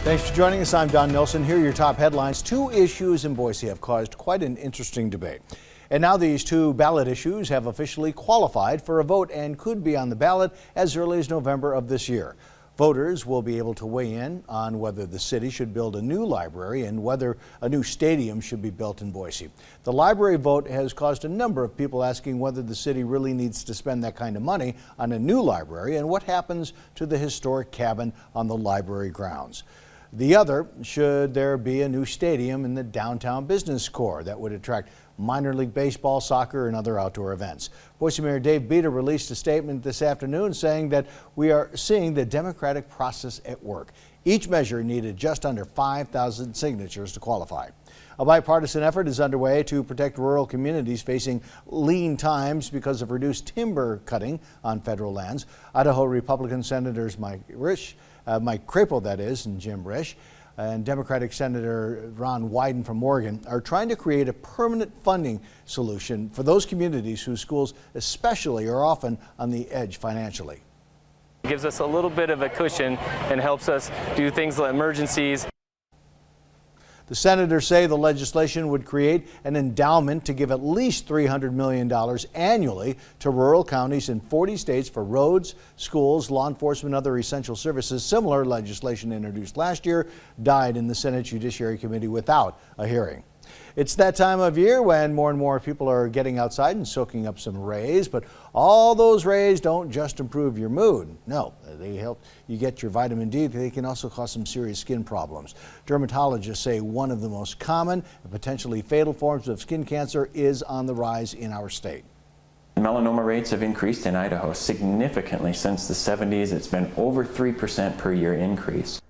Thanks for joining us. I'm Don Nelson. Here are your top headlines. Two issues in Boise have caused quite an interesting debate. And now these two ballot issues have officially qualified for a vote and could be on the ballot as early as November of this year. Voters will be able to weigh in on whether the city should build a new library and whether a new stadium should be built in Boise. The library vote has caused a number of people asking whether the city really needs to spend that kind of money on a new library and what happens to the historic cabin on the library grounds. The other, should there be a new stadium in the downtown business core that would attract minor league baseball, soccer, and other outdoor events. Boise Mayor Dave Beater released a statement this afternoon saying that we are seeing the democratic process at work. Each measure needed just under 5,000 signatures to qualify. A bipartisan effort is underway to protect rural communities facing lean times because of reduced timber cutting on federal lands. Idaho Republican Senators Mike Crapo, that is, and Jim Risch, and Democratic Senator Ron Wyden from Oregon are trying to create a permanent funding solution for those communities whose schools especially are often on the edge financially. It gives us a little bit of a cushion and helps us do things like emergencies. The senators say the legislation would create an endowment to give at least $300 million annually to rural counties in 40 states for roads, schools, law enforcement, and other essential services. Similar legislation introduced last year died in the Senate Judiciary Committee without a hearing. It's that time of year when more and more people are getting outside and soaking up some rays, but all those rays don't just improve your mood. No, they help you get your vitamin D. They can also cause some serious skin problems. Dermatologists say one of the most common and potentially fatal forms of skin cancer is on the rise in our state. Melanoma rates have increased in Idaho significantly since the 70s. It's been over 3% per year increase.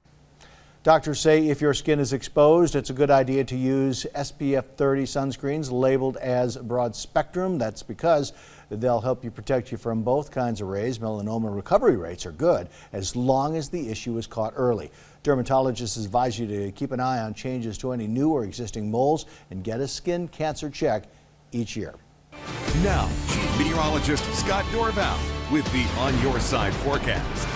Doctors say if your skin is exposed, it's a good idea to use SPF 30 sunscreens labeled as broad spectrum. That's because they'll help you protect you from both kinds of rays. Melanoma recovery rates are good as long as the issue is caught early. Dermatologists advise you to keep an eye on changes to any new or existing moles and get a skin cancer check each year. Now, Chief Meteorologist Scott Dorval with the On Your Side forecast.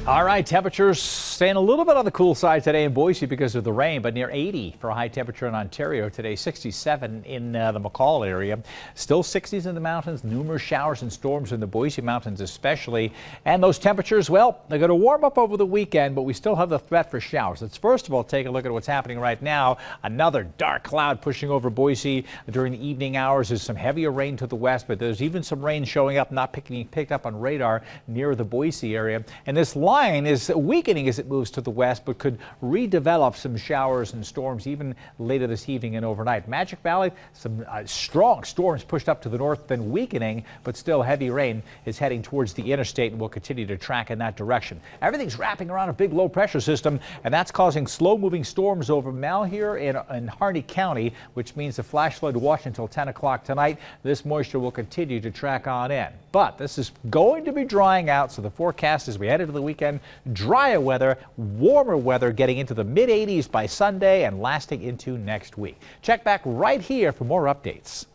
All right, temperatures staying a little bit on the cool side today in Boise because of the rain, but near 80 for a high temperature in Ontario today, 67 in the McCall area. Still 60s in the mountains, numerous showers and storms in the Boise mountains especially. And those temperatures, well, they're going to warm up over the weekend, but we still have the threat for showers. Let's first of all take a look at what's happening right now. Another dark cloud pushing over Boise during the evening hours. There's some heavier rain to the west, but there's even some rain showing up, not picked up on radar near the Boise area. And this line is weakening as it moves to the west, but could redevelop some showers and storms even later this evening and overnight. Magic Valley, some strong storms pushed up to the north, then weakening, but still heavy rain is heading towards the interstate and will continue to track in that direction. Everything's wrapping around a big low pressure system, and that's causing slow moving storms over Malheur in Harney County, which means a flash flood watch until 10 o'clock tonight. This moisture will continue to track on in, but this is going to be drying out, so the forecast as we head into the weekend, drier weather, warmer weather getting into the mid 80s by Sunday and lasting into next week. Check back right here for more updates.